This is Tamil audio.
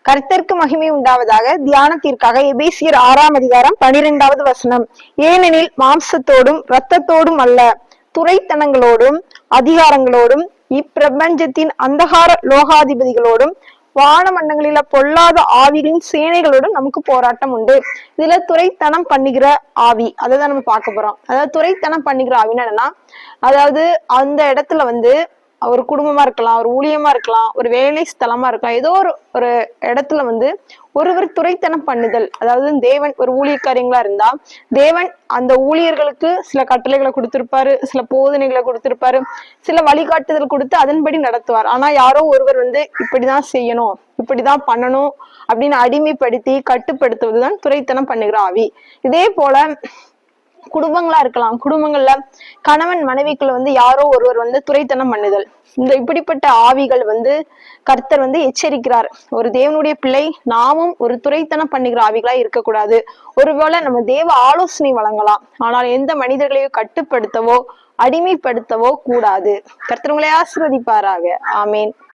கர்த்தருக்கு மகிமை உண்டாவதாக. தியானத்திற்காக எபேசியர் 6 அதிகாரம் 12 வசனம். ஏனெனில் மாம்சத்தோடும் இரத்தத்தோடும் அல்ல, துரைத்தனங்களோடும் அதிகாரங்களோடும் இப்பிரபஞ்சத்தின் அந்தகார லோகாதிபதிகளோடும் வானமண்டங்களில பொல்லாத ஆவிகளின் சேனைகளோடும் நமக்கு போராட்டம் உண்டு. இதுல துரைத்தனம் பண்ணுகிற ஆவி, அதான் நம்ம பார்க்க போறோம். அதாவது துரைத்தனம் பண்ணுகிற ஆவின்னு என்னன்னா, அதாவது அந்த இடத்துல ஒரு குடும்பமா இருக்கலாம், ஒரு ஊழியமா இருக்கலாம், ஒரு வேலை ஸ்தலமா இருக்கலாம், ஏதோ ஒரு இடத்துல ஒருவர் துரைத்தனம் பண்ணுதல். அதாவது தேவன் ஒரு ஊழியக்காரியங்களா இருந்தா தேவன் அந்த ஊழியர்களுக்கு சில கட்டளைகளை கொடுத்திருப்பாரு, சில போதனைகளை கொடுத்திருப்பாரு, சில வழிகாட்டுதல் கொடுத்து அதன்படி நடத்துவார். ஆனா யாரோ ஒருவர் இப்படிதான் செய்யணும், இப்படிதான் பண்ணணும் அப்படின்னு அடிமைப்படுத்தி கட்டுப்படுத்துவதுதான் துரைத்தனம் பண்ணுகிற ஆவி. இதே போல குடும்பங்களா இருக்கலாம், குடும்பங்கள்ல கணவன் மனைவிக்குள்ள யாரோ ஒருவர் துரைத்தனம் பண்ணுதல். இப்படிப்பட்ட ஆவிகள் கர்த்தர் எச்சரிக்கிறார். ஒரு தேவனுடைய பிள்ளை நாமும் ஒரு துரைத்தனம் பண்ணுகிற ஆவிகளா இருக்கக்கூடாது. ஒருவேளை நம்ம தேவ ஆலோசனை வழங்கலாம், ஆனால் எந்த மனிதர்களையும் கட்டுப்படுத்தவோ அடிமைப்படுத்தவோ கூடாது. கர்த்தர் உங்களை ஆசீர்வதிப்பாராக. ஆமேன்.